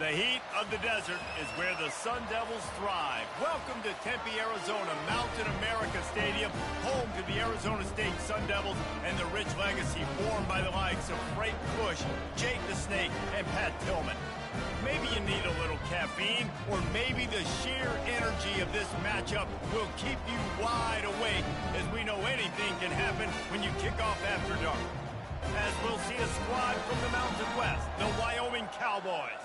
The heat of the desert is where the Sun Devils thrive. Welcome to Tempe, Arizona, Mountain America Stadium, home to the Arizona State Sun Devils and the rich legacy formed by the likes of Frank Bush, Jake the Snake, and Pat Tillman. Maybe you need a little caffeine, or maybe the sheer energy of this matchup will keep you wide awake, as we know anything can happen when you kick off after dark. As we'll see a squad from the Mountain West, the Wyoming Cowboys,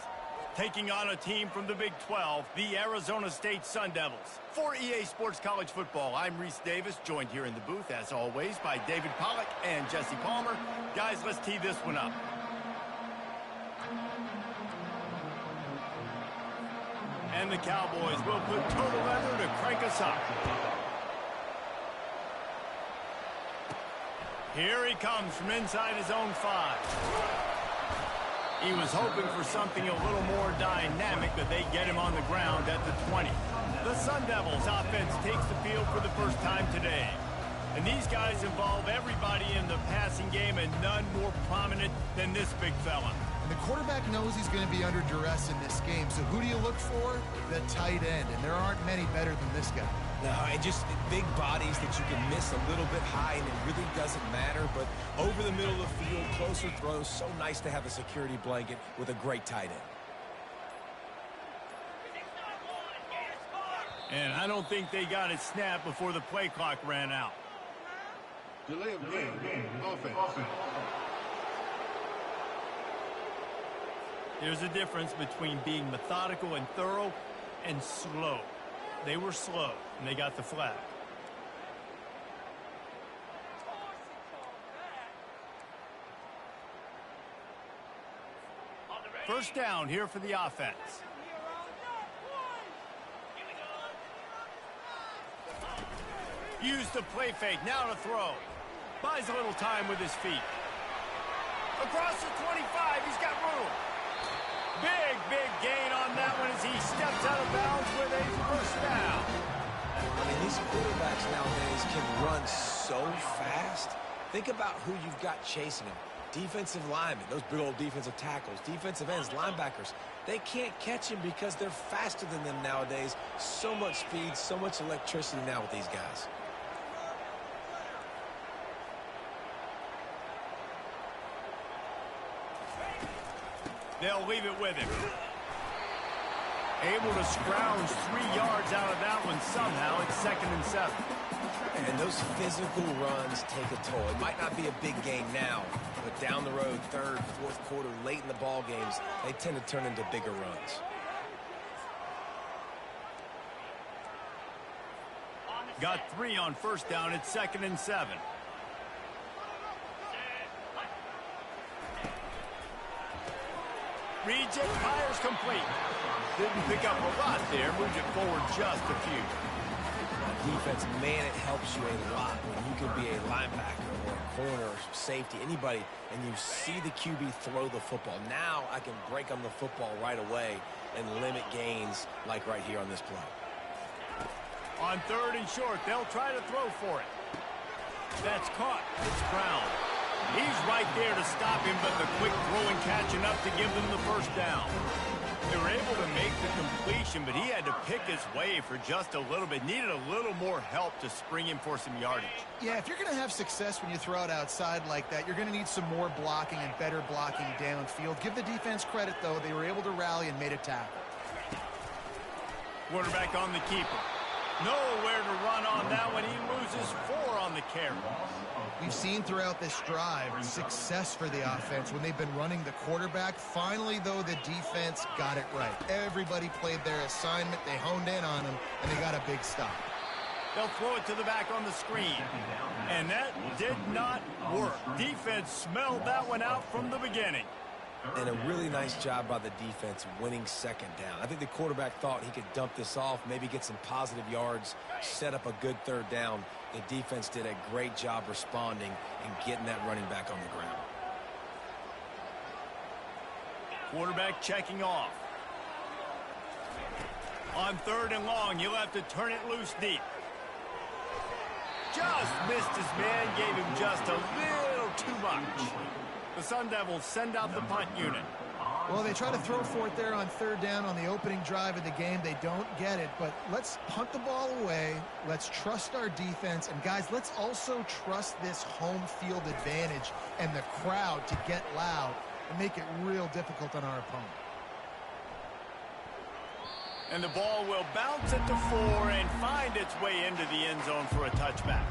taking on a team from the Big 12, the Arizona State Sun Devils. For EA Sports College Football, I'm Reese Davis, joined here in the booth, as always, by David Pollack and Jesse Palmer. Guys, let's tee this one up. And the Cowboys will put total effort to crank us up. Here he comes from inside his own 5. He was hoping for something a little more dynamic, but they get him on the ground at the 20. The Sun Devils offense takes the field for the first time today. And these guys involve everybody in the passing game, and none more prominent than this big fella. And the quarterback knows he's going to be under duress in this game. So who do you look for? The tight end. And there aren't many better than this guy. No, and just big bodies that you can miss a little bit high, and it really doesn't matter. But over the middle of the field, closer throws, so nice to have a security blanket with a great tight end. And I don't think they got it snapped before the play clock ran out. Delay of game. Offense. There's a difference between being methodical and thorough and slow. They were slow, and they got the flag. First down here for the offense. Use the play fake, now to throw. Buys a little time with his feet. Across the 25, he's got room. Big gain on that one as he steps out of bounds with a first down. I mean, these quarterbacks nowadays can run so fast. Think about who you've got chasing him. Defensive linemen, those big old defensive tackles, defensive ends, linebackers, they can't catch him because they're faster than them nowadays. So much speed, so much electricity now with these guys. They'll leave it with him. Able to scrounge 3 yards out of that one somehow. It's 2nd and 7. And those physical runs take a toll. It might not be a big game now, but down the road, 3rd, 4th quarter, late in the ball games, they tend to turn into bigger runs. Got 3 on 1st down. It's 2nd and 7. Reject fires complete. Didn't pick up a lot there. Moved it forward just a few. Defense, man, it helps you a lot when you can be a linebacker or a corner or safety, anybody, and you see the QB throw the football. Now I can break on the football right away and limit gains like right here on this play. On 3rd and short, they'll try to throw for it. That's caught. It's Brown. He's right there to stop him, but the quick throw and catching up to give them the 1st down. They were able to make the completion, but he had to pick his way for just a little bit. Needed a little more help to spring him for some yardage. Yeah, if you're going to have success when you throw it outside like that, you're going to need some more blocking and better blocking downfield. Give the defense credit, though. They were able to rally and made a tackle. Quarterback on the keeper. Nowhere to run on that one. He loses 4 on the carry. We've seen throughout this drive success for the offense when they've been running the quarterback. Finally, though, the defense got it right. Everybody played their assignment. They honed in on them, and they got a big stop. They'll throw it to the back on the screen. And that did not work. Defense smelled that one out from the beginning. And a really nice job by the defense winning 2nd down. I think the quarterback thought he could dump this off, maybe get some positive yards, set up a good 3rd down. The defense did a great job responding and getting that running back on the ground. Quarterback checking off. On 3rd and long, you'll have to turn it loose deep. Just missed his man, gave him just a little too much. The Sun Devils send out the punt unit. Well, they try to throw for it there on 3rd down on the opening drive of the game. They don't get it, but let's punt the ball away. Let's trust our defense. And, guys, let's also trust this home field advantage and the crowd to get loud and make it real difficult on our opponent. And the ball will bounce at the 4 and find its way into the end zone for a touchback.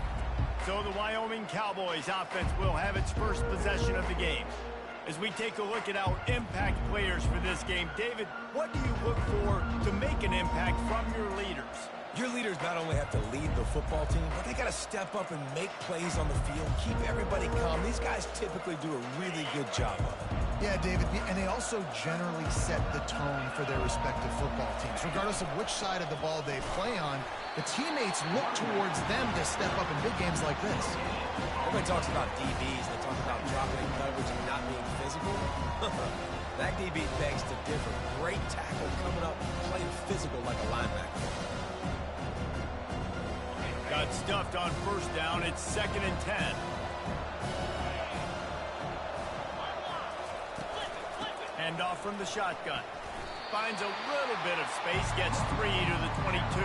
So the Wyoming Cowboys offense will have its first possession of the game. As we take a look at our impact players for this game, David, what do you look for to make an impact from your leaders? Your leaders not only have to lead the football team, but they got to step up and make plays on the field, keep everybody calm. These guys typically do a really good job of it. Yeah, David, and they also generally set the tone for their respective football teams. Regardless of which side of the ball they play on, the teammates look towards them to step up in big games like this. Everybody talks about DBs, they talk about dropping in coverage and not being physical. That DB begs to differ. Great tackle coming up, playing physical like a linebacker. Got stuffed on 1st down. It's 2nd and 10. Hand off from the shotgun. Finds a little bit of space, gets 3 to the 22.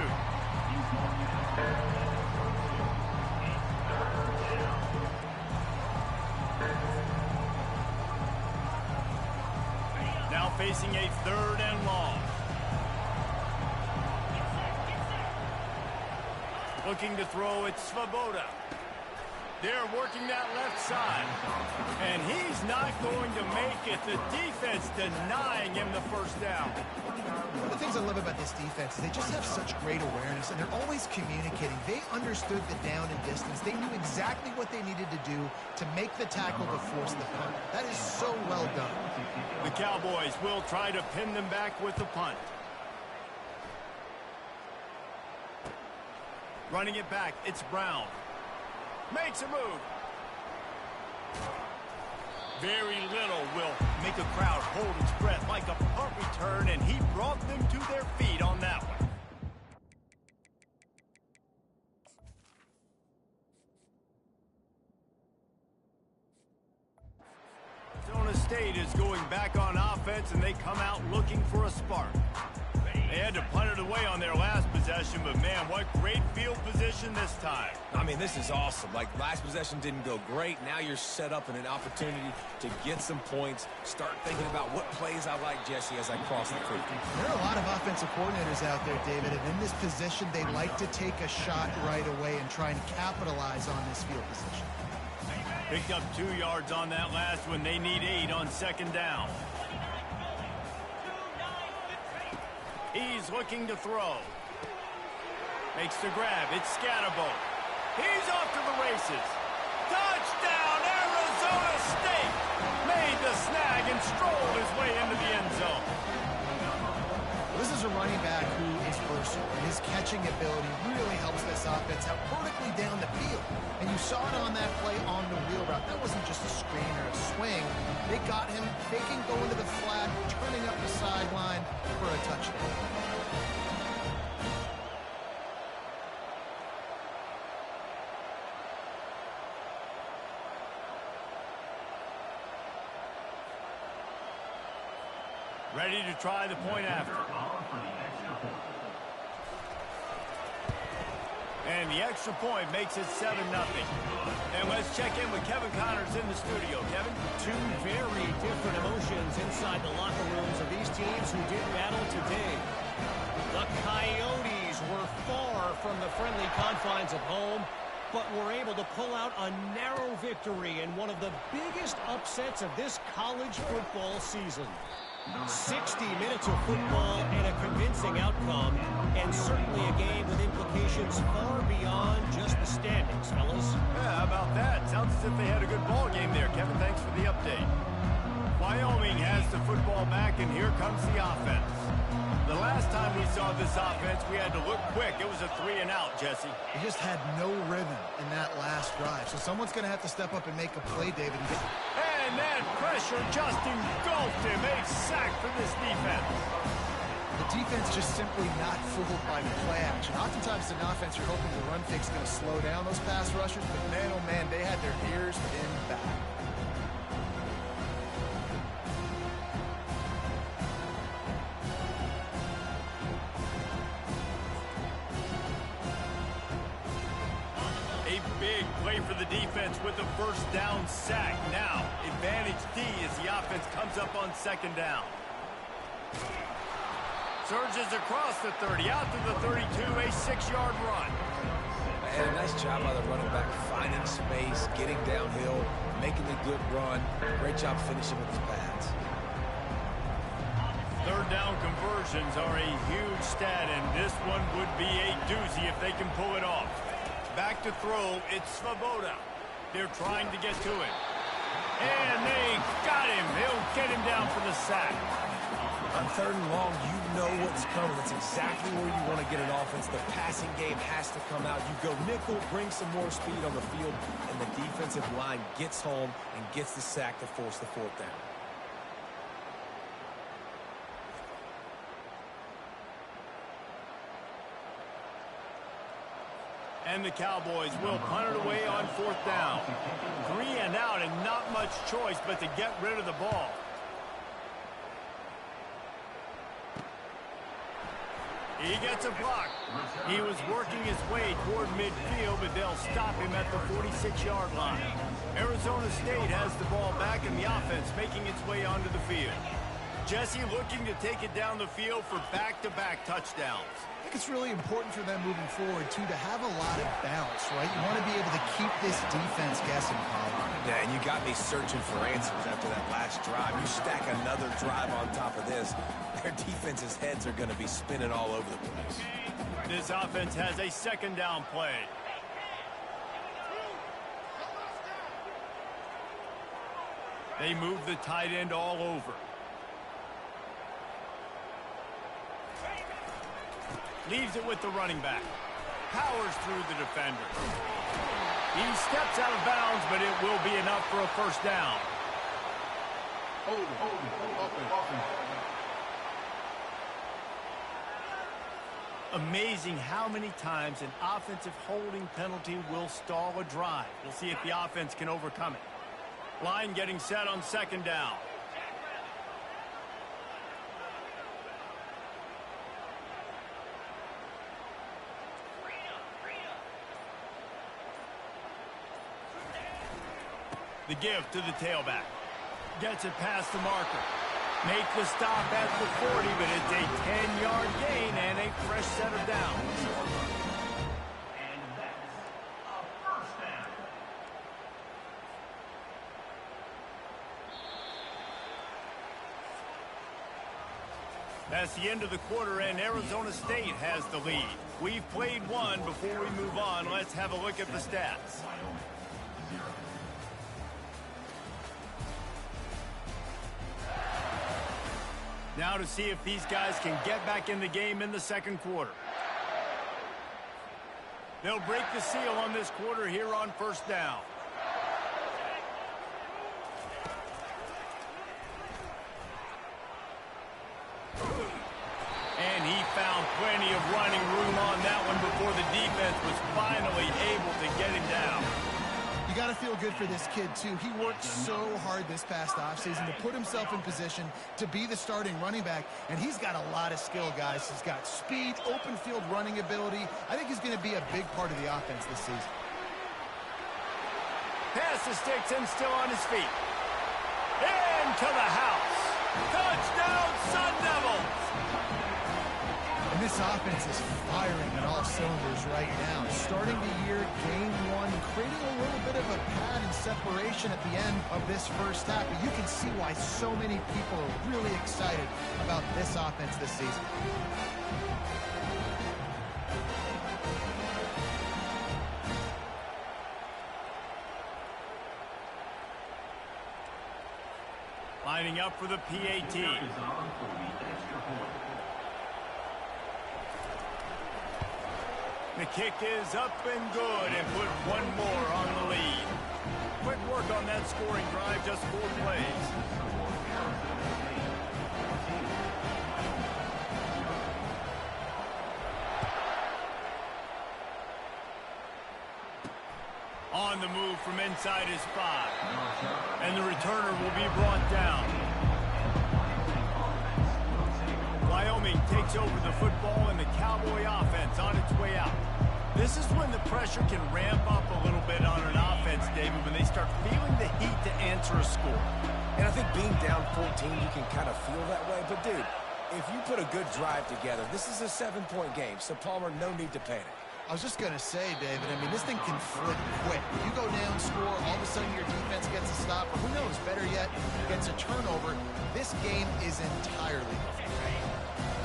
Now facing a 3rd and long. Looking to throw, it's Svoboda. They're working that left side. And he's not going to make it. The defense denying him the 1st down. One of the things I love about this defense is they just have such great awareness, and they're always communicating. They understood the down and distance. They knew exactly what they needed to do to make the tackle to force the punt. That is so well done. The Cowboys will try to pin them back with the punt. Running it back, it's Brown. Makes a move. Very little will make a crowd hold its breath like a punt return, and he brought them to their feet on that one. State is going back on offense, and they come out looking for a spark. They had to punt it away on their last possession, but man, what great field position this time. I mean, this is awesome. Like, last possession didn't go great. Now you're set up in an opportunity to get some points. Start thinking about what plays I like, Jesse, as I cross the 50. There are a lot of offensive coordinators out there, David, and in this position, they like to take a shot right away and try and capitalize on this field position. Picked up 2 yards on that last one. They need 8 on second down. He's looking to throw. Makes the grab. It's Scatterbo. He's off to the races. Touchdown, Arizona State! Made the snag and strolled his way into the end zone. This is a running back who is versatile. His catching ability really helps this offense out vertically down the field. And you saw it on that play on the wheel route. That wasn't just a screen or a swing. They got him faking, going to the flat, turning up the sideline for a touchdown. Ready to try the point after. And the extra point makes it 7-0. And let's check in with Kevin Connors in the studio. Kevin? Two very different emotions inside the locker rooms of these teams who did battle today. The Coyotes were far from the friendly confines of home, but were able to pull out a narrow victory in one of the biggest upsets of this college football season. 60 minutes of football and a convincing outcome, and certainly a game with implications far beyond just the standings, fellas. Yeah, how about that? Sounds as if they had a good ball game there. Kevin, thanks for the update. Wyoming has the football back, and here comes the offense. The last time we saw this offense, we had to look quick. It was a 3-and-out, Jesse. He just had no rhythm in that last drive. So someone's going to have to step up and make a play, David. And that pressure just engulfed him. A sack for this defense. The defense just simply not fooled by the play action. Oftentimes, an offense, you're hoping the run fix is going to slow down those pass rushers, but man, oh man, they had their ears pinned back. Big play for the defense with the first down sack. Now, advantage D as the offense comes up on second down. Surges across the 30, out to the 32, a 6-yard run. And a nice job by the running back, finding space, getting downhill, making a good run. Great job finishing with his pads. Third down conversions are a huge stat, and this one would be a doozy if they can pull it off. Back to throw, it's Svoboda. They're trying to get to it. And they got him. They'll get him down for the sack. On third and long, you know what's coming. That's exactly where you want to get an offense. The passing game has to come out. You go nickel, bring some more speed on the field, and the defensive line gets home and gets the sack to force the fourth down. And the Cowboys will punt it away on fourth down. 3-and-out and not much choice but to get rid of the ball. He gets a block. He was working his way toward midfield, but they'll stop him at the 46-yard line. Arizona State has the ball back in the offense, making its way onto the field. Jesse looking to take it down the field for back-to-back touchdowns. I think it's really important for them moving forward, too, to have a lot of balance, right? You want to be able to keep this defense guessing, Paul. Yeah, and you got me searching for answers after that last drive. You stack another drive on top of this, their defense's heads are going to be spinning all over the place. This offense has a second down play. They move the tight end all over. Leaves it with the running back. Powers through the defender. He steps out of bounds, but it will be enough for a first down. Amazing how many times an offensive holding penalty will stall a drive. We'll see if the offense can overcome it. Line getting set on second down. The give to the tailback. Gets it past the marker. Make the stop at the 40, but it's a 10-yard gain and a fresh set of downs. And that's a first down. That's the end of the quarter, and Arizona State has the lead. We've played one. Before we move on, let's have a look at the stats. Now to see if these guys can get back in the game in the second quarter. They'll break the seal on this quarter here on first down. And he found plenty of running room on that one before the defense was finally able to get him down. You got to feel good for this kid, too. He worked so hard this past offseason to put himself in position to be the starting running back, and he's got a lot of skill, guys. He's got speed, open field running ability. I think he's going to be a big part of the offense this season. Pass the sticks and still on his feet. Into the house. Touchdown, Sun Devils! And this offense is firing on all cylinders right now. Starting the year, game one, creating a little bit of a pad and separation at the end of this first half. But you can see why so many people are really excited about this offense this season. Lining up for the PAT. The kick is up and good, and put one more on the lead. Quick work on that scoring drive, just 4 plays. On the move from inside his 5. And the returner will be brought down. Wyoming takes over the football, and the Cowboy offense on its way out. This is when the pressure can ramp up a little bit on an offense, David, when they start feeling the heat to answer a score. And I think being down 14, you can kind of feel that way. But, dude, if you put a good drive together, this is a 7-point game. So, Palmer, no need to panic. I was just going to say, David, I mean, this thing can flip quick. You go down, score, all of a sudden your defense gets a stop, or who knows, better yet, gets a turnover. This game is entirely different.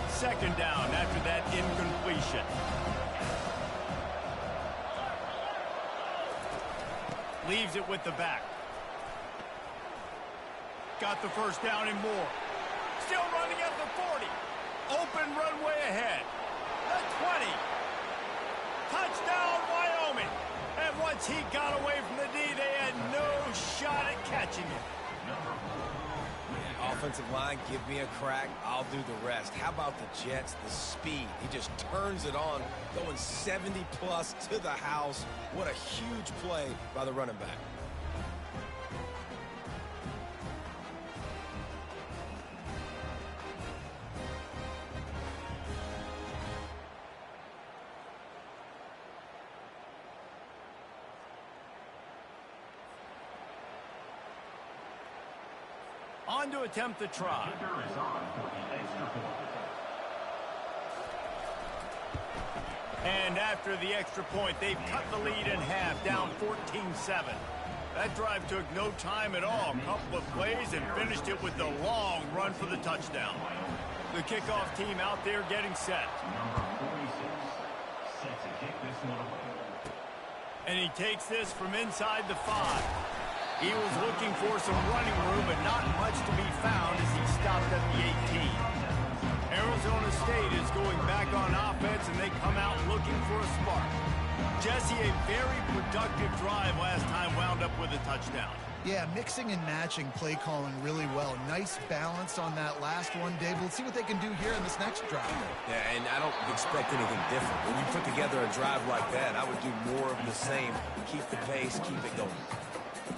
Second down after that incompletion. Leaves it with the back. Got the first down and more. Still running at the 40. Open runway ahead. The 20. Touchdown, Wyoming. And once he got away from the D, they had no shot at catching him. Offensive line, give me a crack. I'll do the rest. How about the Jets? The speed. He just turns it on, going 70-plus to the house. What a huge play by the running back. On to attempt the try. And after the extra point, they've cut the lead in half, down 14-7. That drive took no time at all. A couple of plays and finished it with the long run for the touchdown. The kickoff team out there getting set. And he takes this from inside the 5. He was looking for some running room, but not much to be found as he stopped at the 18. Arizona State is going back on offense, and they come out looking for a spark. Jesse, a very productive drive last time wound up with a touchdown. Yeah, mixing and matching play calling really well. Nice balance on that last one, David. Let's see what they can do here in this next drive. Yeah, and I don't expect anything different. When you put together a drive like that, I would do more of the same. Keep the pace, keep it going.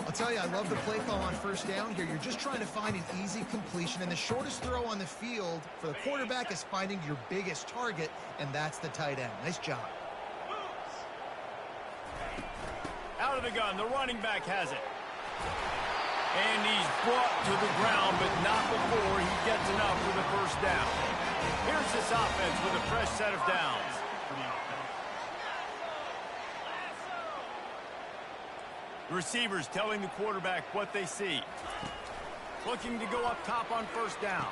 I'll tell you, I love the play call on first down here. You're just trying to find an easy completion, and the shortest throw on the field for the quarterback is finding your biggest target, and that's the tight end. Nice job. Out of the gun, the running back has it. And he's brought to the ground, but not before he gets enough for the first down. Here's this offense with a fresh set of downs. The receivers telling the quarterback what they see. Looking to go up top on first down.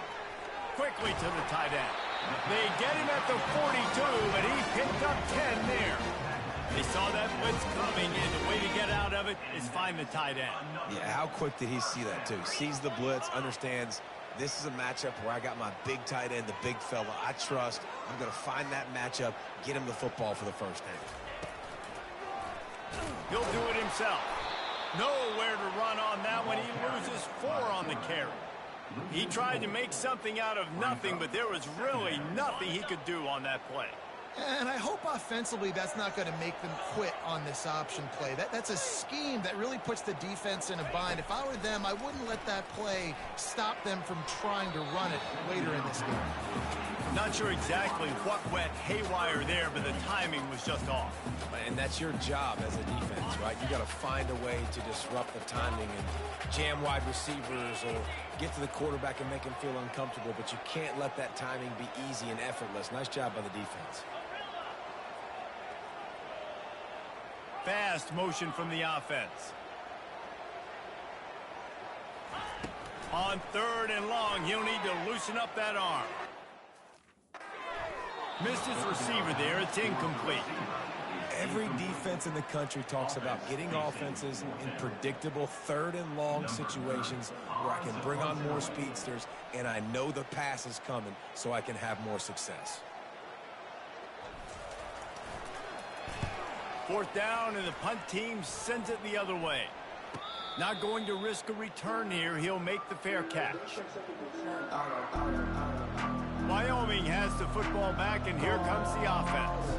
Quickly to the tight end. They get him at the 42, but he picked up 10 there. They saw that blitz coming, and the way to get out of it is find the tight end. Yeah, how quick did he see that, too? Sees the blitz, understands this is a matchup where I got my big tight end, the big fella I trust. I'm going to find that matchup, get him the football for the first down. He'll do it himself. Nowhere to run on that one. He loses 4 on the carry. He tried to make something out of nothing, but there was really nothing he could do on that play. And I hope offensively that's not going to make them quit on this option play. That's a scheme that really puts the defense in a bind. If I were them, I wouldn't let that play stop them from trying to run it later in this game. Not sure exactly what went haywire there, but the timing was just off. And that's your job as a defense, right? You got to find a way to disrupt the timing and jam wide receivers or get to the quarterback and make him feel uncomfortable, but you can't let that timing be easy and effortless. Nice job by the defense. Fast motion from the offense. On 3rd and long, he'll need to loosen up that arm. Missed his receiver there. It's incomplete. Every defense in the country talks about getting offenses in predictable 3rd and long situations where I can bring on more speedsters and I know the pass is coming so I can have more success. 4th down, and the punt team sends it the other way. Not going to risk a return here. He'll make the fair catch. Wyoming has the football back, and here comes the offense.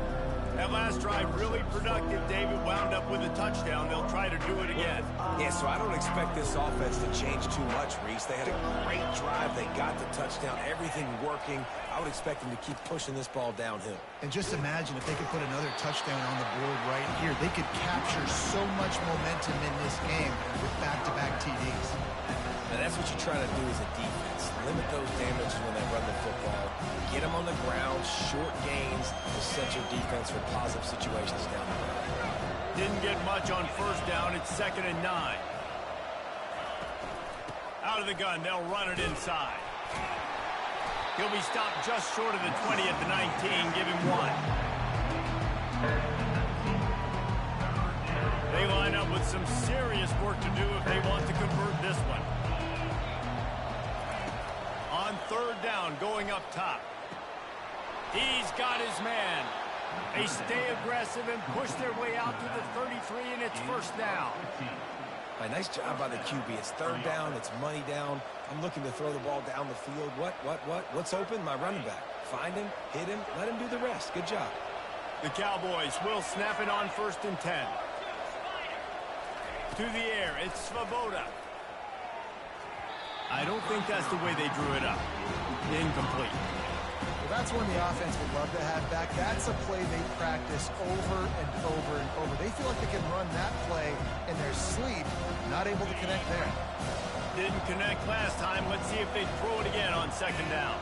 That last drive really productive. David wound up with a touchdown. They'll try to do it again. Yeah, so I don't expect this offense to change too much, Reese. They had a great drive. They got the touchdown. Everything working. I would expect them to keep pushing this ball downhill. And just imagine if they could put another touchdown on the board right here. They could capture so much momentum in this game with back-to-back TDs. Now, that's what you try to do as a defense. Limit those damages when they run the football. Get them on the ground, short gains to set your defense for positive situations down the road. Didn't get much on first down. It's 2nd and 9. Out of the gun, they'll run it inside. He'll be stopped just short of the 20 at the 19. Give him 1. They line up with some serious work to do if they want to convert this one. On 3rd down, going up top. He's got his man. They stay aggressive and push their way out to the 33, and it's 1st down. Nice job by the QB. It's 3rd down. It's money down. I'm looking to throw the ball down the field. What's open? My running back. Find him, hit him, let him do the rest. Good job. The Cowboys will snap it on 1st and 10. To the air, it's Svoboda. I don't think that's the way they drew it up. Incomplete. Well, that's one the offense would love to have back. That's a play they practice over and over and over. They feel like they can run that play in their sleep. Not able to connect there. Didn't connect last time. Let's see if they throw it again on 2nd down.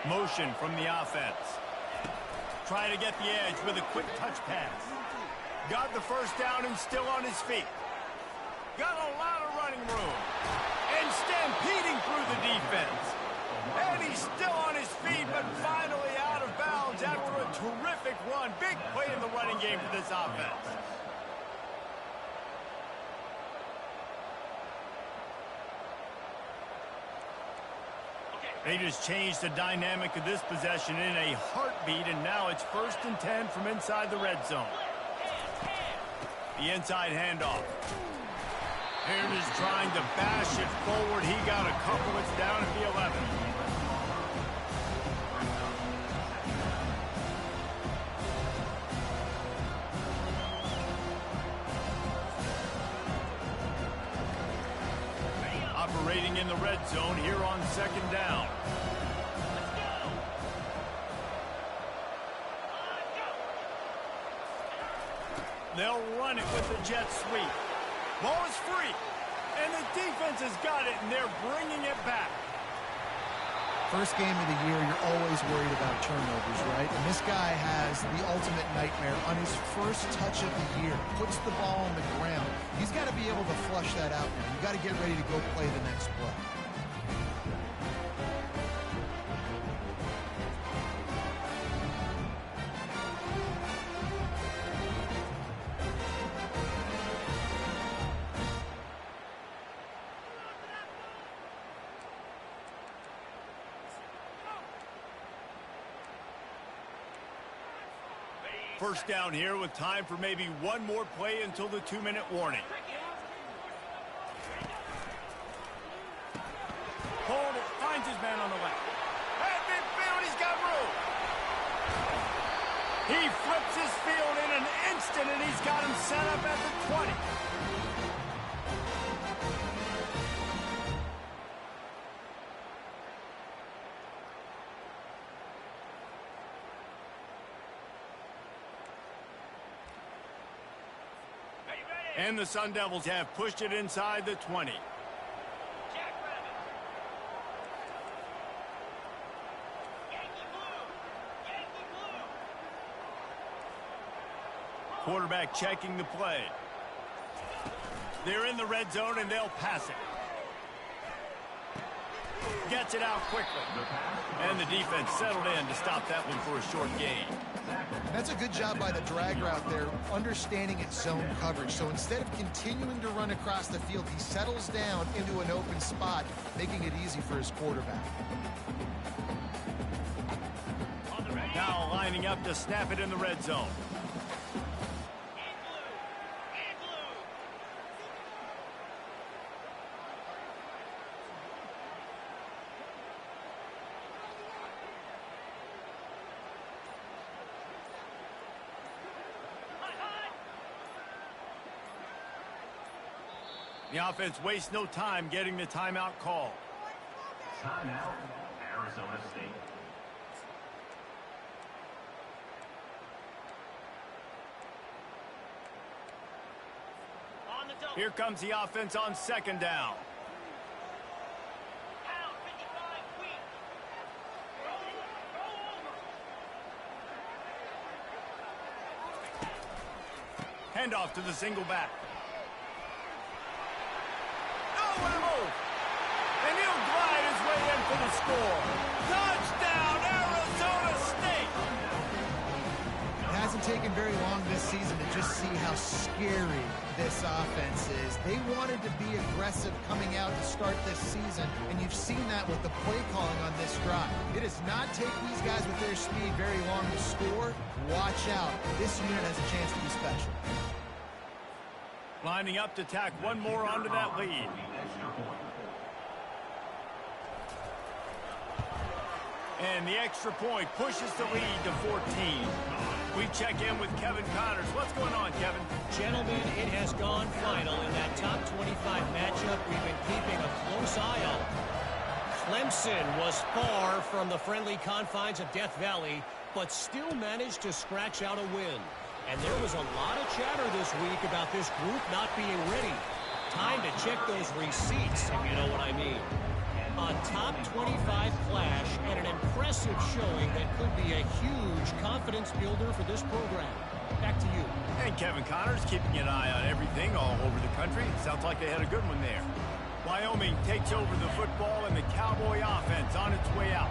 Motion from the offense. Try to get the edge with a quick touch pass. Got the first down and still on his feet. Got a lot of running room. And stampeding through the defense. And he's still on his feet, but finally out of bounds after a terrific run. Big play in the running game for this offense. They just changed the dynamic of this possession in a heartbeat, and now it's 1st and 10 from inside the red zone. The inside handoff. Aaron is trying to bash it forward. He got a couple. It's down at the 11. Operating in the red zone here on 2nd down. They'll run it with the jet sweep. Ball is free. And the defense has got it, and they're bringing it back. First game of the year, you're always worried about turnovers, right? And this guy has the ultimate nightmare on his first touch of the year. Puts the ball on the ground. He's got to be able to flush that out now. You've got to get ready to go play the next play. First down here with time for maybe one more play until the 2-minute warning. Hold it, finds his man on the left. At midfield, he's got room. He flips his field in an instant, and he's got him set up at the 20. And the Sun Devils have pushed it inside the 20. Quarterback checking the play. They're in the red zone, and they'll pass it. Gets it out quickly. And the defense settled in to stop that one for a short gain. That's a good job by the drag route there, understanding its zone coverage. So instead of continuing to run across the field, he settles down into an open spot, making it easy for his quarterback. Now lining up to snap it in the red zone. The offense wastes no time getting the timeout call. Timeout, Arizona State. Here comes the offense on second down. Handoff to the single back. What a move. And he'll glide his way in for the score. Touchdown, Arizona State. It hasn't taken very long this season to just see how scary this offense is. They wanted to be aggressive coming out to start this season, and you've seen that with the play calling on this drive. It does not take these guys with their speed very long to score. Watch out. This unit has a chance to be special. Lining up to tack one more onto that lead. And the extra point pushes the lead to 14. We check in with Kevin Connors. What's going on, Kevin? Gentlemen, it has gone final in that top 25 matchup we've been keeping a close eye on. Clemson was far from the friendly confines of Death Valley, but still managed to scratch out a win. And there was a lot of chatter this week about this group not being ready. Time to check those receipts, if you know what I mean. A top 25 clash and an impressive showing that could be a huge confidence builder for this program. Back to you. And Kevin Connors keeping an eye on everything all over the country. Sounds like they had a good one there. Wyoming takes over the football and the Cowboy offense on its way out.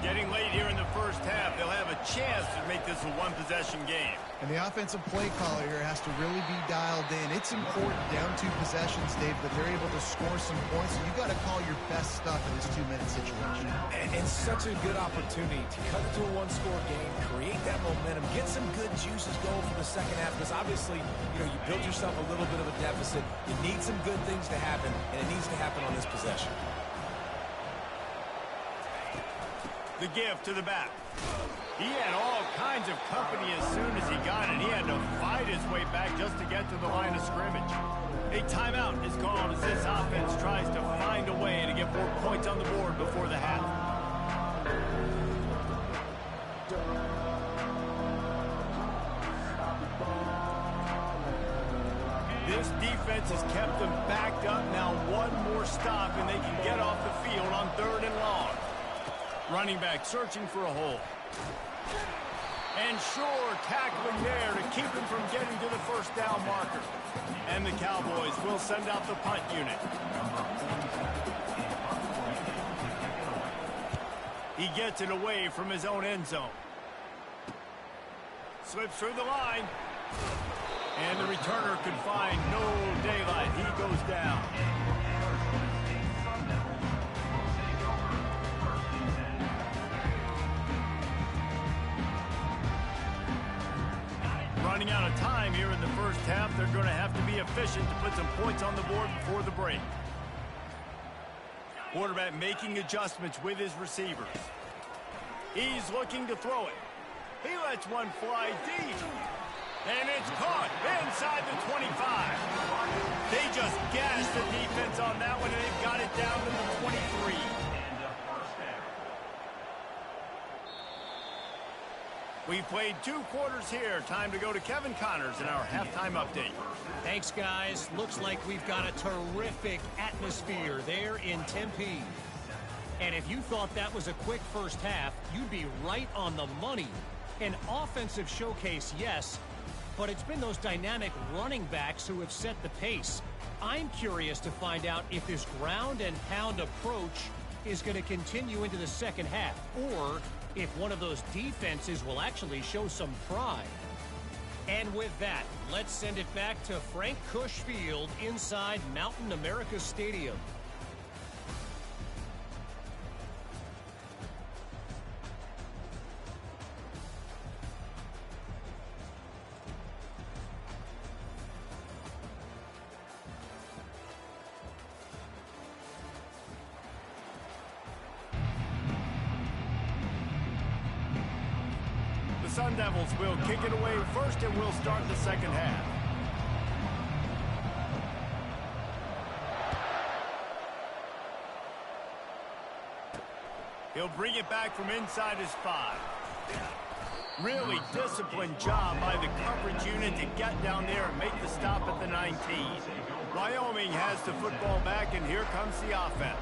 Getting late here in the first half, they'll have a chance to make this a one-possession game. And the offensive play caller here has to really be dialed in. It's important down 2 possessions, Dave, that they're able to score some points. And you've got to call your best stuff in this 2-minute situation. And such a good opportunity to cut into a one-score game, create that momentum, get some good juices going for the second half. Because obviously, you built yourself a little bit of a deficit. You need some good things to happen, and it needs to happen on this possession. The give to the back. He had all kinds of company as soon as he got it. He had to fight his way back just to get to the line of scrimmage. A timeout is called as this offense tries to find a way to get more points on the board before the half. This defense has kept them backed up. Now one more stop, and they can get off the field on 3rd and long. Running back searching for a hole. And sure, tackling there to keep him from getting to the first down marker. And the Cowboys will send out the punt unit. He gets it away from his own end zone. Slips through the line. And the returner could find no daylight. He goes down. Running out of time here in the first half. They're going to have to be efficient to put some points on the board before the break. Quarterback making adjustments with his receivers. He's looking to throw it. He lets one fly deep. And it's caught inside the 25. They just gashed the defense on that one, and they've got it down to the 23. We played 2 quarters here. Time to go to Kevin Connors in our halftime update. Thanks, guys. Looks like we've got a terrific atmosphere there in Tempe. And if you thought that was a quick first half, you'd be right on the money. An offensive showcase, yes, but it's been those dynamic running backs who have set the pace. I'm curious to find out if this ground and pound approach is going to continue into the second half, or if one of those defenses will actually show some pride. And with that, let's send it back to Frank Cush Field inside Mountain America Stadium. Sun Devils will kick it away first, and we'll start the second half. He'll bring it back from inside his 5. Really disciplined job by the coverage unit to get down there and make the stop at the 19. Wyoming has the football back, and here comes the offense.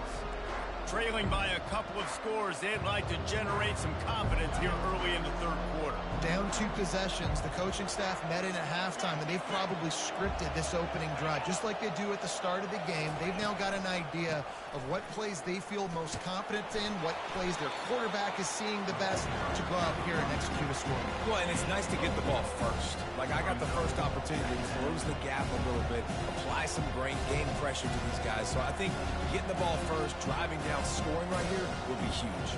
Trailing by a couple of scores, they'd like to generate some confidence here early in the 3rd quarter. Down 2 possessions. The coaching staff met in at halftime, and they've probably scripted this opening drive. Just like they do at the start of the game, they've now got an idea of what plays they feel most confident in, what plays their quarterback is seeing the best to go out here and execute a score. Well, and it's nice to get the ball first. Like, I got the first opportunity to close the gap a little bit, apply some great game pressure to these guys. So I think getting the ball first, driving down, scoring right here will be huge.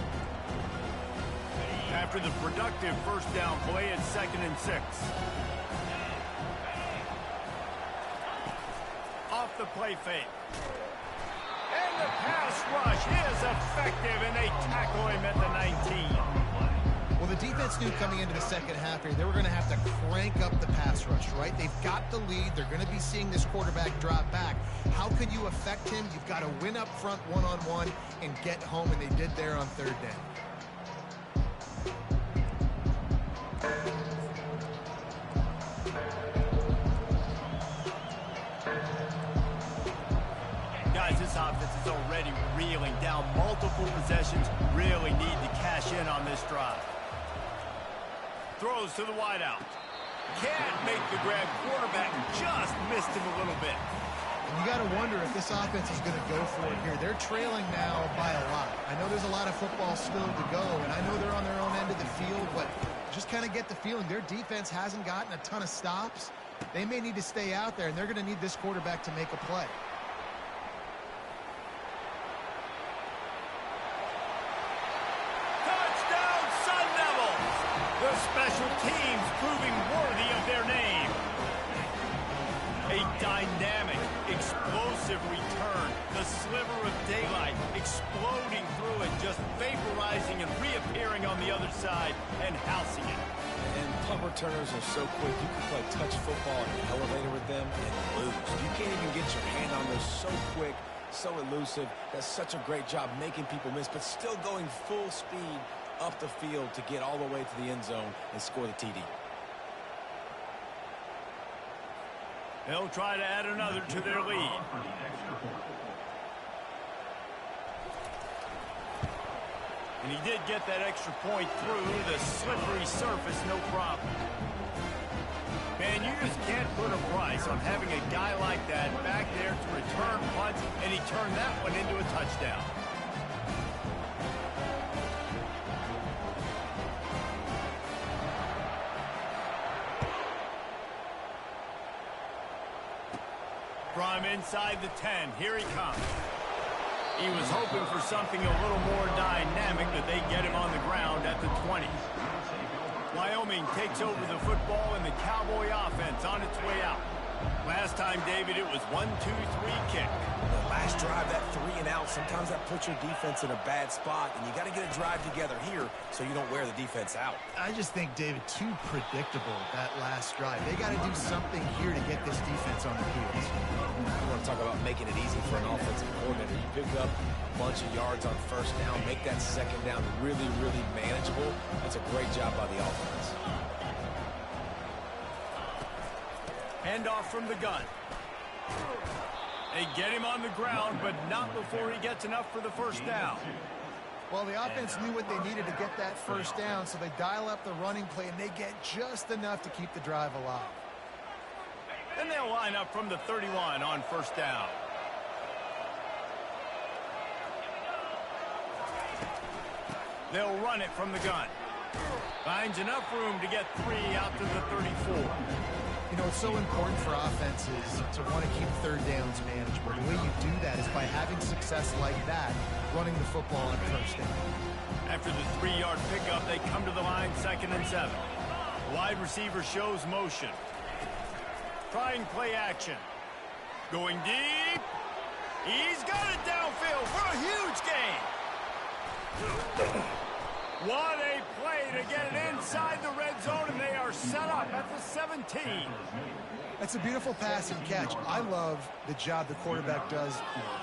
After the productive first down play, it's 2nd and 6. Off the play fake. And the pass rush is effective, and they tackle him at the 19. Well, the defense knew coming into the second half here, they were going to have to crank up the pass rush, right? They've got the lead. They're going to be seeing this quarterback drop back. How can you affect him? You've got to win up front one-on-one and get home, and they did there on 3rd down. Guys, this offense is already reeling down multiple possessions. Really need to cash in on this drive. Throws to the wideout. Can't make the grab. Quarterback just missed him a little bit. You got to wonder if this offense is going to go for it here. They're trailing now by a lot. I know there's a lot of football still to go, and I know they're on their own end of the field, but just kind of get the feeling their defense hasn't gotten a ton of stops. They may need to stay out there, and they're going to need this quarterback to make a play. Touchdown, Sun Devils! The special teams proving worthy of their name. A dynamic, explosive return. The sliver of daylight exploding through it, just vaporizing and reappearing on the other side and housing it. And punt returners are so quick. You can play touch football in an elevator with them and lose. You can't even get your hand on those. So quick, so elusive. That's such a great job making people miss, but still going full speed up the field to get all the way to the end zone and score the TD. They'll try to add another to their lead. And he did get that extra point through the slippery surface, no problem. Man, you just can't put a price on having a guy like that back there to return punts, and he turned that one into a touchdown. From inside the 10, here he comes. He was hoping for something a little more dynamic, but they get him on the ground at the 20. Wyoming takes over the football, and the Cowboy offense on its way out. Last time, David, it was 1-2-3 kick. The last drive, that 3 and out, sometimes that puts your defense in a bad spot, and you got to get a drive together here so you don't wear the defense out. I just think, David, too predictable, that last drive. They got to do something here to get this defense on the field. You want to talk about making it easy for an offensive coordinator. You pick up a bunch of yards on first down, make that second down really, really manageable. That's a great job by the offense. Handoff from the gun. They get him on the ground, but not before he gets enough for the first down. Well, the offense knew what they needed to get that first down, so they dial up the running play, and they get just enough to keep the drive alive. Then they'll line up from the 31 on first down. They'll run it from the gun. Finds enough room to get 3 out to the 34. You know, it's so important for offenses to want to keep third downs manageable. The way you do that is by having success like that, running the football on first down. After the 3-yard pickup, they come to the line, 2nd and 7. Wide receiver shows motion. Trying play action. Going deep. He's got it downfield for a huge gain. What a play to get it inside the red zone, and they are set up at the 17. That's a beautiful pass and catch. I love the job the quarterback does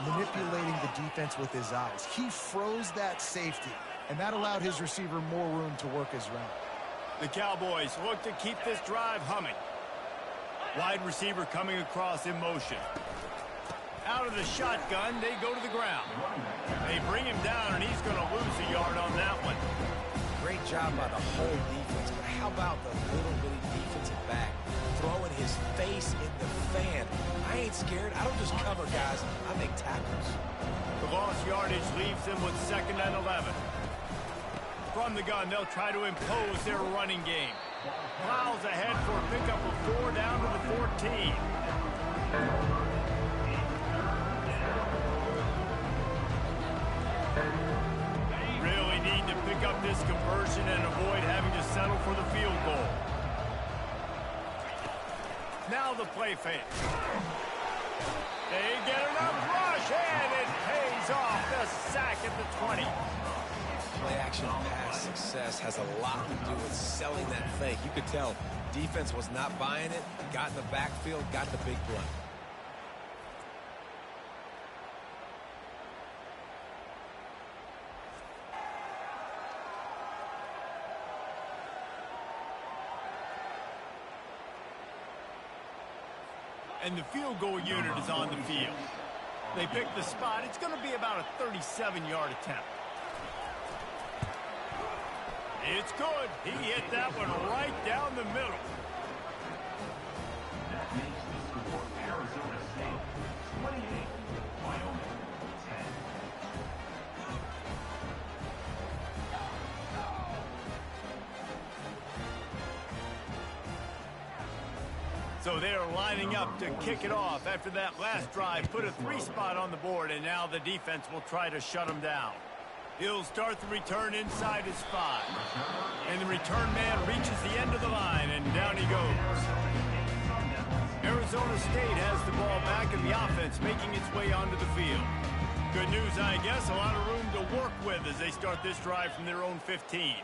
manipulating the defense with his eyes. He froze that safety, and that allowed his receiver more room to work his route. The Cowboys look to keep this drive humming. Wide receiver coming across in motion. Out of the shotgun, they go to the ground. They bring him down, and he's going to lose a yard on that one. Great job by the whole defense, but how about the little bitty defensive back throwing his face in the fan? I ain't scared. I don't just cover guys. I make tackles. The lost yardage leaves them with 2nd and 11. From the gun, they'll try to impose their running game. Plows ahead for a pickup of 4 down to the 14. Really need to pick up this conversion and avoid having to settle for the field goal. Now the play fake. They get enough rush, and it pays off. The sack at the 20. Play action pass success has a lot to do with selling that fake. You could tell defense was not buying it, got in the backfield, got the big play. And the field goal unit is on the field. They pick the spot. It's going to be about a 37-yard attempt. It's good. He hit that one right down the middle. That makes the score Arizona State 28, Wyoming 10. So they're lining up to kick it off after that last drive. Put a 3 spot on the board, and now the defense will try to shut them down. He'll start the return inside his 5. And the return man reaches the end of the line, and down he goes. Arizona State has the ball back, and the offense making its way onto the field. Good news, I guess, a lot of room to work with as they start this drive from their own 15.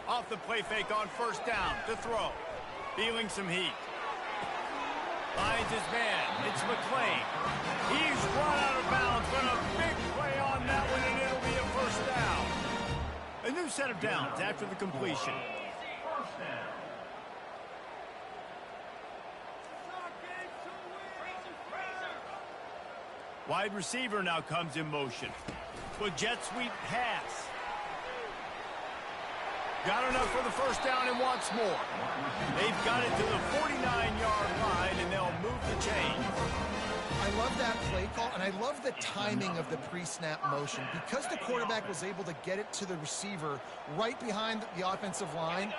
Off the play fake on first down to throw. Feeling some heat. Finds his man. It's McClain. He's run out of bounds, but a big play on that one, and it'll be a first down. A new set of downs after the completion. Wide receiver now comes in motion. With jet sweep pass. Got enough for the first down and wants more. They've got it to the 49-yard line, and they'll move the chain. I love that play call, and I love the timing of the pre-snap motion. Because the quarterback was able to get it to the receiver right behind the offensive line,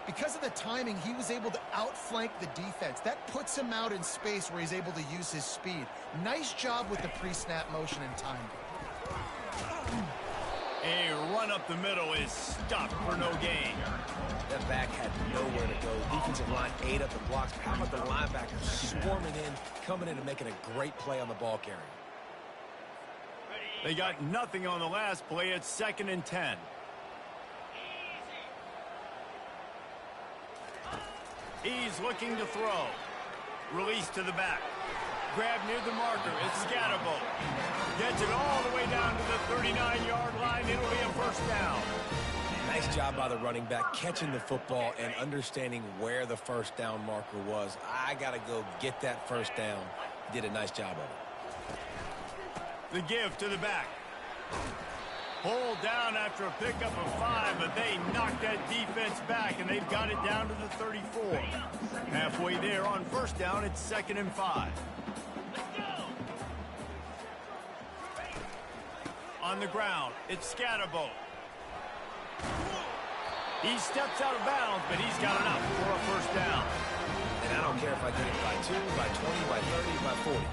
because of the timing, he was able to outflank the defense. That puts him out in space where he's able to use his speed. Nice job with the pre-snap motion and timing. A run up the middle is stopped for no gain. That back had nowhere to go. Defensive line ate up the blocks. How about the linebacker swarming in, coming in and making a great play on the ball carrier? They got nothing on the last play. It's 2nd and 10. He's looking to throw. Release to the back. Grab near the marker. It's Scatterbo. Gets it all the way down to the 39-yard line. It'll be a first down. Nice job by the running back, catching the football and understanding where the first down marker was. I got to go get that first down. He did a nice job of it. The give to the back. Pulled down after a pickup of 5, but they knocked that defense back, and they've got it down to the 34. Halfway there on first down, it's 2nd and 5. On the ground, it's Scatterbo. He steps out of bounds, but he's got enough for a first down. And I don't care if I get it by 2, by 20, by 30, by 40.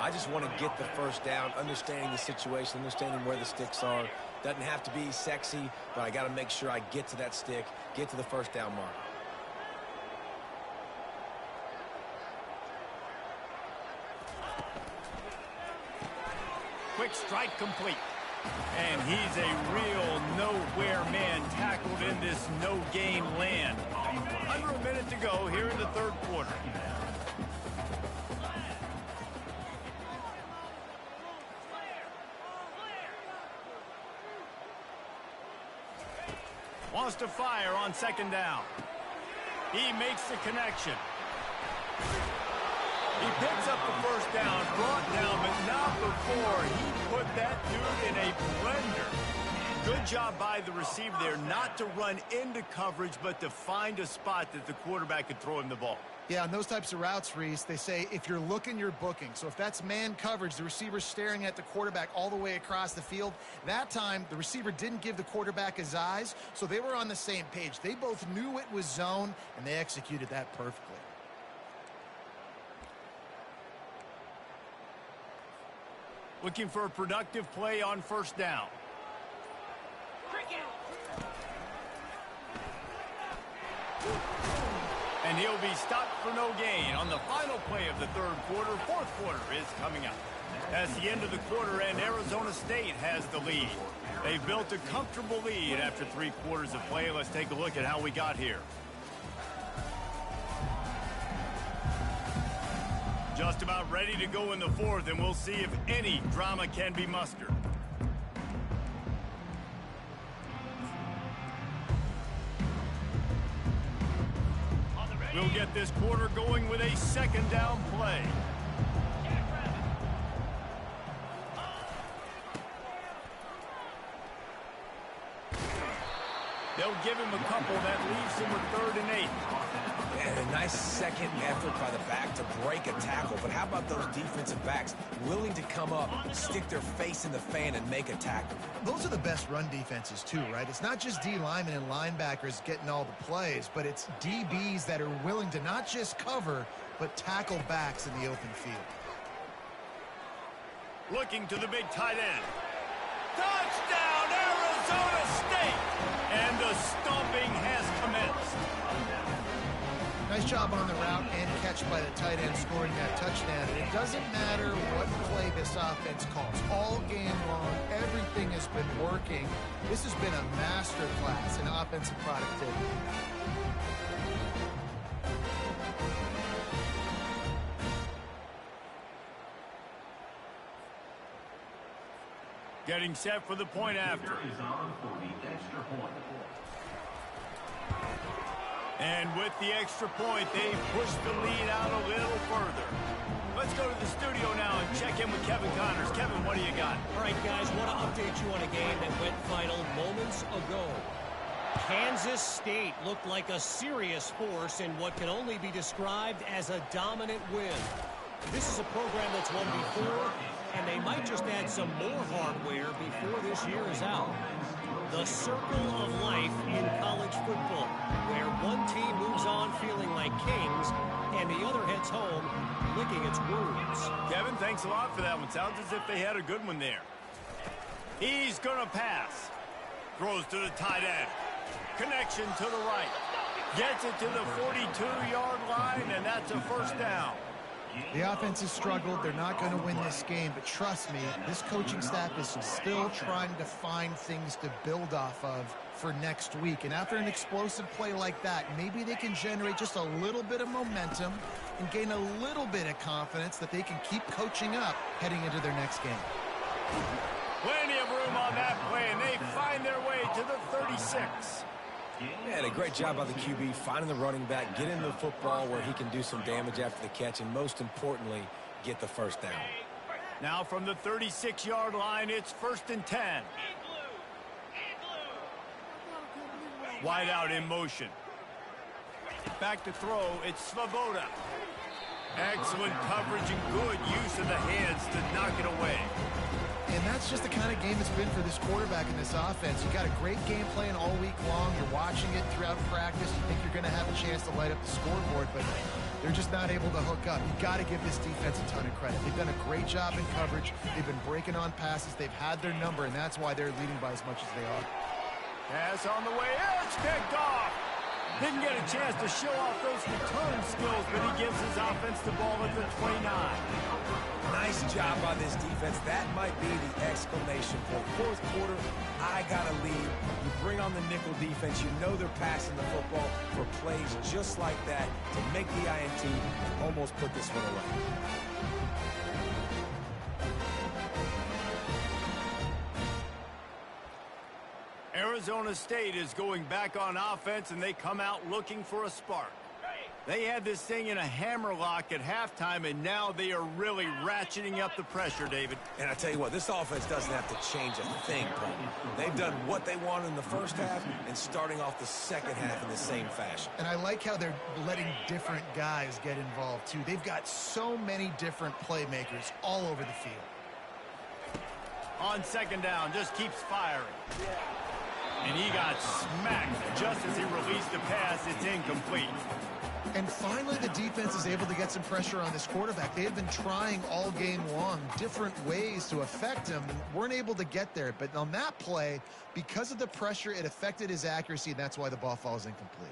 I just want to get the first down, understanding the situation, understanding where the sticks are. Doesn't have to be sexy, but I got to make sure I get to that stick, get to the first down mark. Quick strike complete. And he's a real nowhere man tackled in this no-gain land. Under a minute to go here in the third quarter. Wants to fire on 2nd down. He makes the connection. He picks up the first down, brought down, but not before he put that dude in a blender. Good job by the receiver there not to run into coverage, but to find a spot that the quarterback could throw him the ball. Yeah, on those types of routes, Reese, they say if you're looking, you're booking. So if that's man coverage, the receiver's staring at the quarterback all the way across the field. That time, the receiver didn't give the quarterback his eyes, so they were on the same page. They both knew it was zone, and they executed that perfectly. Looking for a productive play on first down. And he'll be stopped for no gain on the final play of the third quarter. Fourth quarter is coming up. That's the end of the quarter, and Arizona State has the lead. They've built a comfortable lead after 3 quarters of play. Let's take a look at how we got here. Just about ready to go in the fourth, and we'll see if any drama can be mustered. We'll get this quarter going with a 2nd down play. They'll give him a couple. That leaves him with 3rd and 8. And a nice second effort by the back to break a tackle. But how about those defensive backs willing to come up, stick their face in the fan, and make a tackle? Those are the best run defenses, too, right? It's not just D linemen and linebackers getting all the plays, but it's DBs that are willing to not just cover, but tackle backs in the open field. Looking to the big tight end. Touchdown, Arizona State! And the stomping has commenced. Nice job on the route and catch by the tight end scoring that touchdown. And it doesn't matter what play this offense calls. All game long, everything has been working. This has been a master class in offensive productivity. Getting set for the point after. And with the extra point, they push the lead out a little further. Let's go to the studio now and check in with Kevin Connors. Kevin, what do you got? All right, guys, want to update you on a game that went final moments ago. Kansas State looked like a serious force in what can only be described as a dominant win. This is a program that's won before, and they might just add some more hardware before this year is out. The circle of life in college football, where one team moves on feeling like kings, and the other heads home licking its wounds. Kevin, thanks a lot for that one. Sounds as if they had a good one there. He's going to pass. Throws to the tight end. Connection to the right. Gets it to the 42-yard line, and that's a first down. The offense has struggled. They're not going to win this game, but trust me, this coaching staff is still trying to find things to build off of for next week. And after an explosive play like that, maybe they can generate just a little bit of momentum and gain a little bit of confidence that they can keep coaching up heading into their next game. Plenty of room on that play, and they find their way to the 36. Yeah, a great job by the QB finding the running back, getting the football where he can do some damage after the catch, and most importantly, get the first down. Now from the 36-yard line, it's 1st and 10. Wide out in motion. Back to throw, it's Svoboda. Excellent coverage and good use of the hands to knock it away. And that's just the kind of game it's been for this quarterback in this offense. You got a great game plan all week long. You're watching it throughout practice. You think you're going to have a chance to light up the scoreboard, but they're just not able to hook up. You got to give this defense a ton of credit. They've done a great job in coverage. They've been breaking on passes. They've had their number, and that's why they're leading by as much as they are. Pass on the way. It's picked off. Didn't get a chance to show off those return skills, but he gives his offense the ball at the 29. Nice job by this defense. That might be the exclamation point. Fourth quarter, I got to lead. You bring on the nickel defense. You know they're passing the football for plays just like that to make the INT and almost put this one away. Arizona State is going back on offense, and they come out looking for a spark. They had this thing in a hammerlock at halftime, and now they are really ratcheting up the pressure, David. And I tell you what, this offense doesn't have to change a thing, Paul. They've done what they wanted in the first half and starting off the second half in the same fashion. And I like how they're letting different guys get involved, too. They've got so many different playmakers all over the field. On second down, just keeps firing. And he got smacked just as he released the pass. It's incomplete. And finally, the defense is able to get some pressure on this quarterback. They had been trying all game long different ways to affect him and weren't able to get there. But on that play, because of the pressure, it affected his accuracy, and that's why the ball falls incomplete.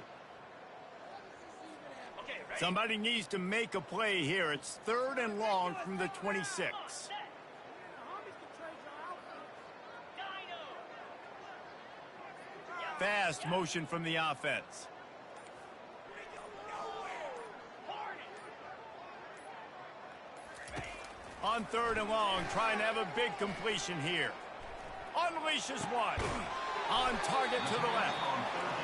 Somebody needs to make a play here. It's 3rd and long from the 26. Fast motion from the offense. On 3rd and long, trying to have a big completion here. Unleashes one. On target to the left.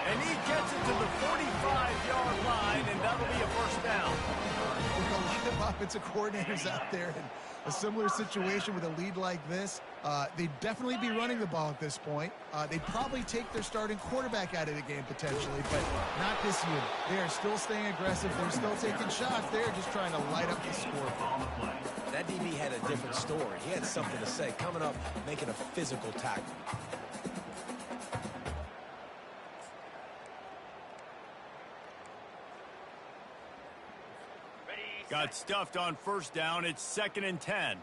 And he gets it to the 45-yard line, and that'll be a first down. There are a lot of offensive coordinators out there in a similar situation with a lead like this. They'd definitely be running the ball at this point. They'd probably take their starting quarterback out of the game potentially, but not this unit. They are still staying aggressive. They're still taking shots. They're just trying to light up the scoreboard. That DB had a different story. He had something to say, coming up, making a physical tackle. Got stuffed on first down. It's 2nd and 10.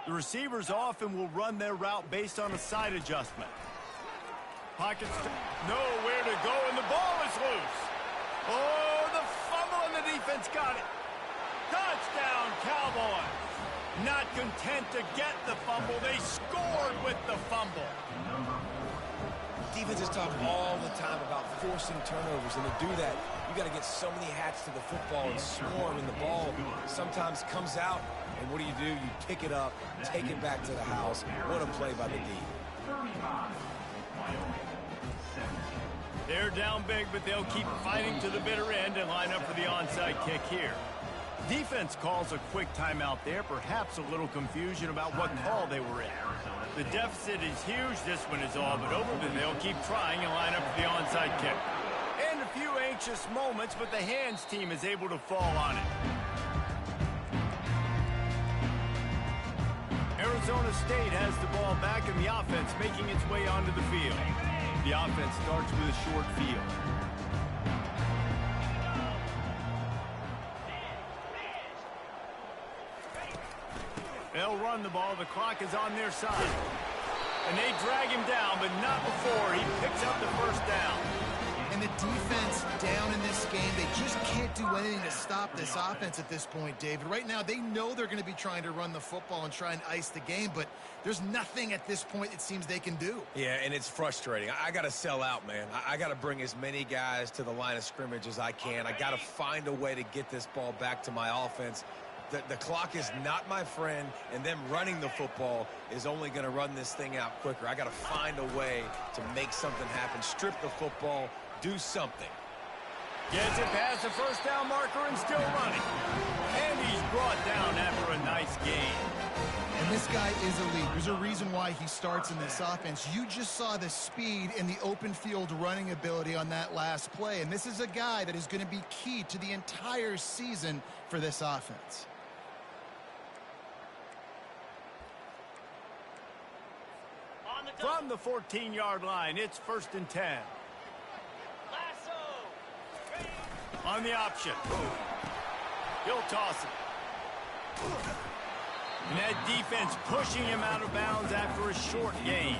The receivers often will run their route based on a side adjustment. Pockets nowhere to go, and the ball is loose. Oh, the fumble, and the defense got it. Touchdown, Cowboys. Not content to get the fumble, they scored with the fumble. Defenses talk all the time about forcing turnovers, and to do that, you got to get so many hats to the football and swarm, and the ball sometimes comes out, and what do? You pick it up, take it back to the house. What a play by the D. They're down big, but they'll keep fighting to the bitter end and line up for the onside kick here. Defense calls a quick timeout there, perhaps a little confusion about what call they were in. The deficit is huge. This one is all but over, but they'll keep trying and line up for the onside kick. And a few anxious moments, but the hands team is able to fall on it. Arizona State has the ball back and the offense making its way onto the field. The offense starts with a short field. They'll run the ball. The clock is on their side. And they drag him down, but not before he picks up the first down. And the defense down in this game, they just can't do anything to stop this offense at this point, David. Right now, they know they're going to be trying to run the football and try and ice the game, but there's nothing at this point it seems they can do. Yeah, and it's frustrating. I got to sell out, man. I got to bring as many guys to the line of scrimmage as I can. I got to find a way to get this ball back to my offense. The clock is not my friend, and them running the football is only going to run this thing out quicker. I got to find a way to make something happen, strip the football, do something. Gets it past the first down marker and still running. And he's brought down after a nice gain. And this guy is elite. There's a reason why he starts in this offense. You just saw the speed and the open field running ability on that last play. And this is a guy that is going to be key to the entire season for this offense. From the 14-yard line, it's 1st and 10. On the option. He'll toss it. And that defense pushing him out of bounds after a short gain.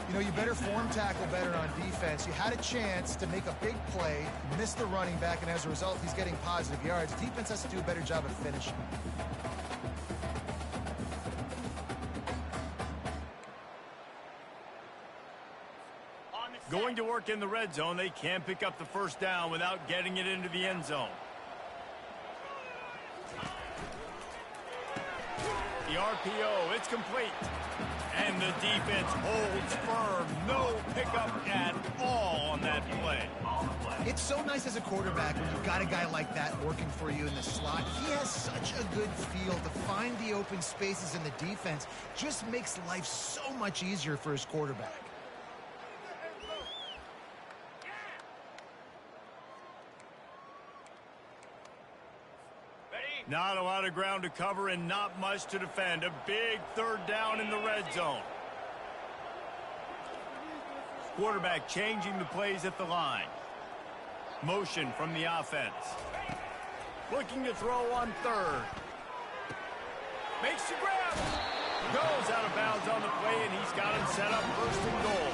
You know, you better form tackle better on defense. You had a chance to make a big play, miss the running back, and as a result, he's getting positive yards. Defense has to do a better job of finishing. Going to work in the red zone, they can't pick up the first down without getting it into the end zone. The RPO, it's complete. And the defense holds firm. No pickup at all on that play. It's so nice as a quarterback when you've got a guy like that working for you in the slot. He has such a good feel to find the open spaces in the defense. Just makes life so much easier for his quarterback. Not a lot of ground to cover and not much to defend. A big third down in the red zone. Quarterback changing the plays at the line. Motion from the offense. Looking to throw on third. Makes the grab. Goes out of bounds on the play, and he's got him set up 1st and goal.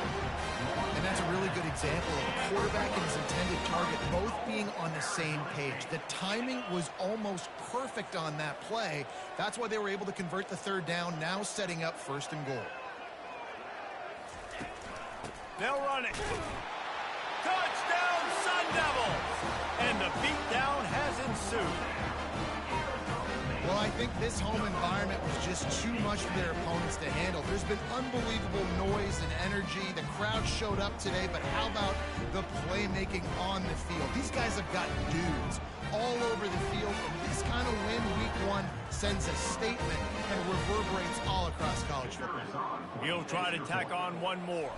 And that's a really good example of a quarterback and his intended target both being on the same page. The timing was almost perfect on that play. That's why they were able to convert the third down, now setting up 1st and goal. They'll run it. Touchdown, Sun Devils! And the beatdown has ensued. Well, I think this home environment was just too much for their opponents to handle. There's been unbelievable noise and energy. The crowd showed up today, but how about the playmaking on the field? These guys have got dudes all over the field, and this kind of win week 1 sends a statement and reverberates all across college football. He'll try to tack on one more.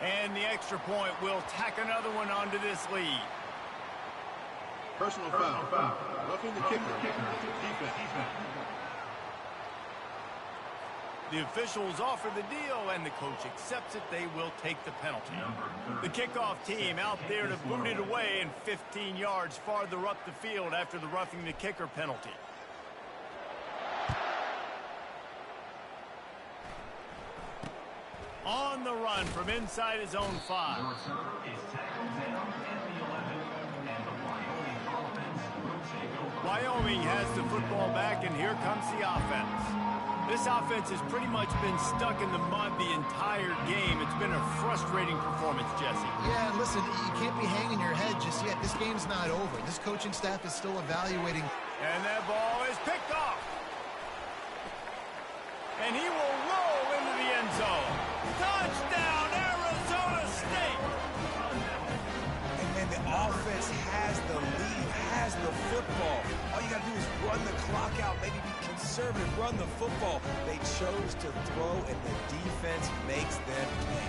And the extra point will tack another one onto this lead. Personal foul. Roughing the kicker. Defense. The officials offer the deal, and the coach accepts it. They will take the penalty. The kickoff team out there to boot it away and 15 yards farther up the field after the roughing the kicker penalty. On the run from inside his own 5. Wyoming has the football back, and here comes the offense. This offense has pretty much been stuck in the mud the entire game. It's been a frustrating performance, Jesse. Yeah, listen, you can't be hanging your head just yet. This game's not over. This coaching staff is still evaluating. And that ball is picked off. And he will roll into the end zone. Touchdown, Arizona run the football. They chose to throw, and the defense makes them pay.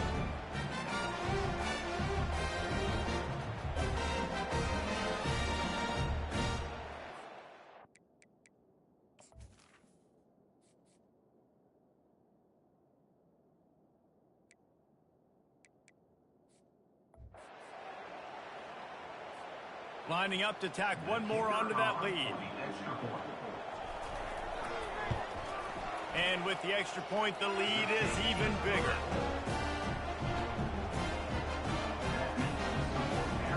Lining up to tack one more onto that lead. And with the extra point, the lead is even bigger.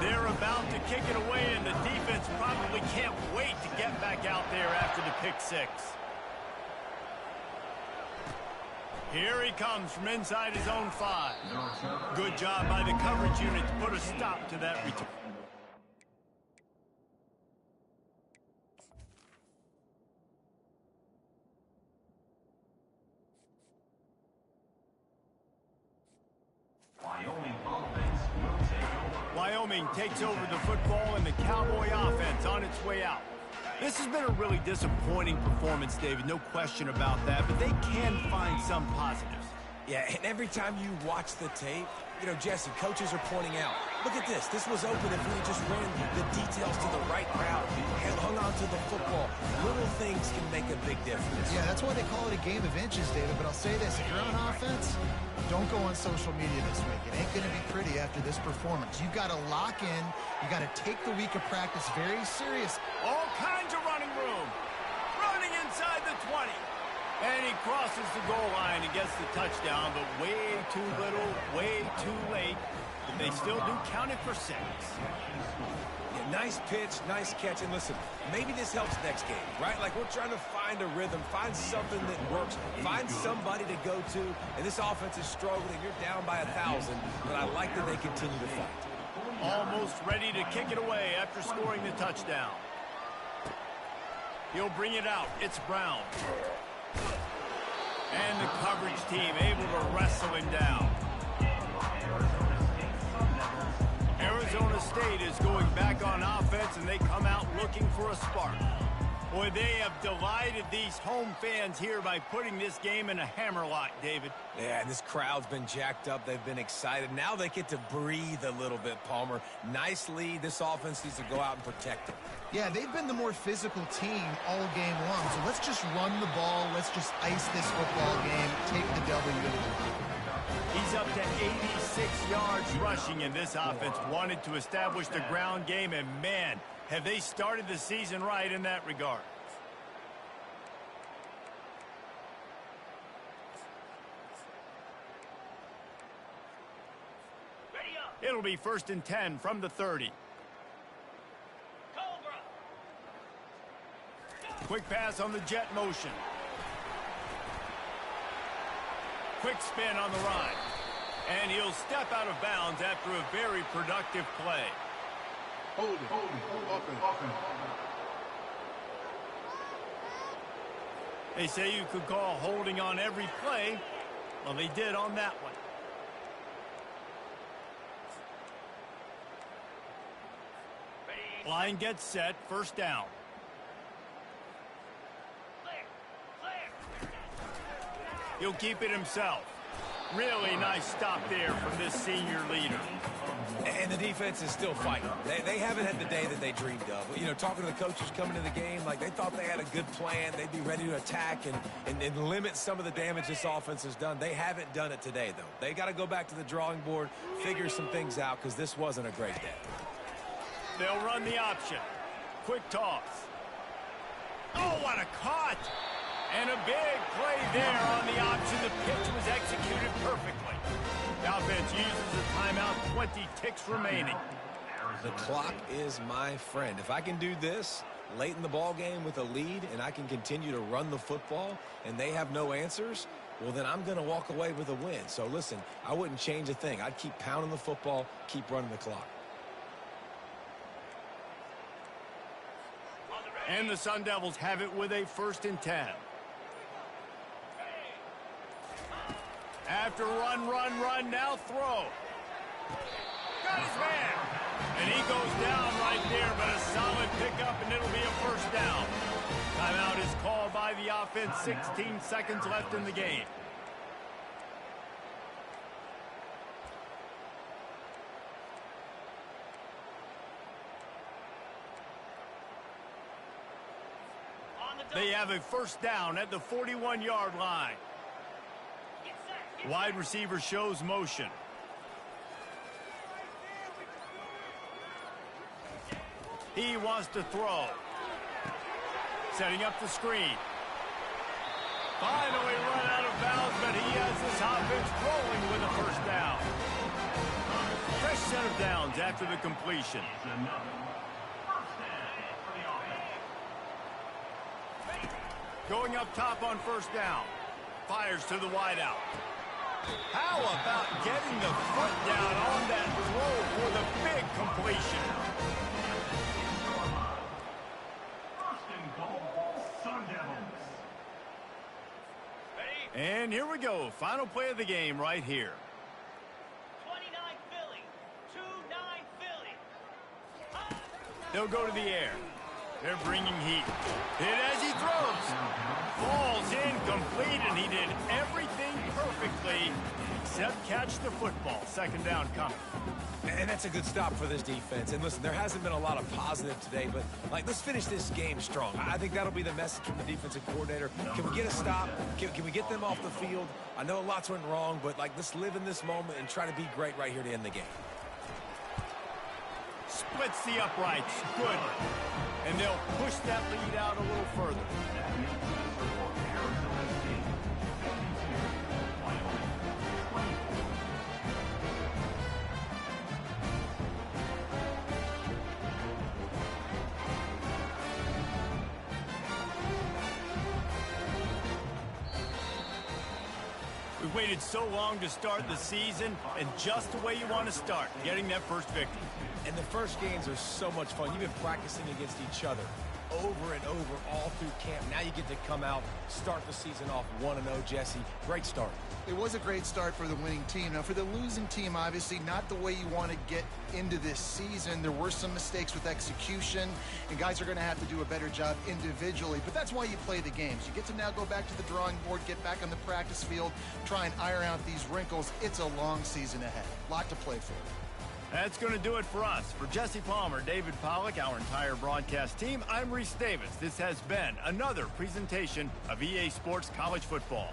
They're about to kick it away, and the defense probably can't wait to get back out there after the pick six. Here he comes from inside his own 5. Good job by the coverage unit to put a stop to that return. Wyoming takes over the football and the Cowboy offense on its way out. This has been a really disappointing performance, David, no question about that, but they can find some positives. Yeah, and every time you watch the tape, you know, Jesse, coaches are pointing out, look at this. This was open if we just ran the details to the right route, hung on to the football. Little things can make a big difference. Yeah, that's why they call it a game of inches, David. But I'll say this, if you're on offense, don't go on social media this week. It ain't going to be pretty after this performance. You've got to lock in. You got to take the week of practice very serious. All kinds of running room. Running inside the 20. And he crosses the goal line and gets the touchdown, but way too little, way too late. But they still do count it for 6. Yeah, nice pitch, nice catch. And listen, maybe this helps next game, right? Like we're trying to find a rhythm, find something that works, find somebody to go to. And this offense is struggling. You're down by 1,000, but I like that they continue to fight. Almost ready to kick it away after scoring the touchdown. He'll bring it out. It's Brown. And the coverage team able to wrestle him down. Arizona State is going back on offense, and they come out looking for a spark. Boy, they have delighted these home fans here by putting this game in a hammerlock, David. Yeah, and this crowd's been jacked up. They've been excited. Now they get to breathe a little bit, Palmer. Nice lead. This offense needs to go out and protect it. Yeah, they've been the more physical team all game long. So let's just run the ball. Let's just ice this football game. Take the W. He's up to 86 yards rushing, and this offense wanted to establish the ground game, and man, have they started the season right in that regard. It'll be 1st and 10 from the 30. Quick pass on the jet motion. Quick spin on the ride. And he'll step out of bounds after a very productive play. Holding. Offense. They say you could call holding on every play. Well, they did on that one. Line gets set, 1st down. He'll keep it himself. Really nice stop there from this senior leader. And the defense is still fighting. They haven't had the day that they dreamed of. You know, talking to the coaches coming to the game, like they thought they had a good plan. They'd be ready to attack and limit some of the damage this offense has done. They haven't done it today, though. They got to go back to the drawing board, figure some things out, because this wasn't a great day. They'll run the option. Quick toss. Oh, what a caught! And a big play there on the option. The pitch was executed perfectly. The offense uses a timeout, 20 ticks remaining. The clock is my friend. If I can do this late in the ball game with a lead and I can continue to run the football and they have no answers, well, then I'm going to walk away with a win. So, listen, I wouldn't change a thing. I'd keep pounding the football, keep running the clock. And the Sun Devils have it with a 1st and 10. After run, now throw. got his man. And he goes down right there, but a solid pickup, and it'll be a first down. Timeout is called by the offense. 16 seconds left in the game. They have a first down at the 41-yard line. Wide receiver shows motion. He wants to throw. Setting up the screen. Finally run out of bounds, but he has this offense rolling with a first down. Fresh set of downs after the completion. Going up top on first down. Fires to the wideout. How about getting the foot down on that throw for the big completion? And here we go. Final play of the game right here. 29 Philly. 2-9 Philly. They'll go to the air. They're bringing heat. Hit as he throws. Falls incomplete, and he did everything perfectly except catch the football. Second down coming. And that's a good stop for this defense. And listen, there hasn't been a lot of positive today, but let's finish this game strong. I think that'll be the message from the defensive coordinator. Can we get a stop? Can we get them off the field? I know lots went wrong, but let's live in this moment and try to be great right here to end the game. Splits the uprights. Good. And they'll push that lead out a little further. We've waited so long to start the season, and just the way you want to start, getting that first victory. And the first games are so much fun. You've been practicing against each other over and over all through camp. Now you get to come out, start the season off 1-0, Jesse. Great start. It was a great start for the winning team. Now, for the losing team, obviously not the way you want to get into this season. There were some mistakes with execution, and guys are going to have to do a better job individually. But that's why you play the games. You get to now go back to the drawing board, get back on the practice field, try and iron out these wrinkles. It's a long season ahead. A lot to play for. That's going to do it for us. For Jesse Palmer, David Pollack, our entire broadcast team, I'm Reese Davis. This has been another presentation of EA Sports College Football.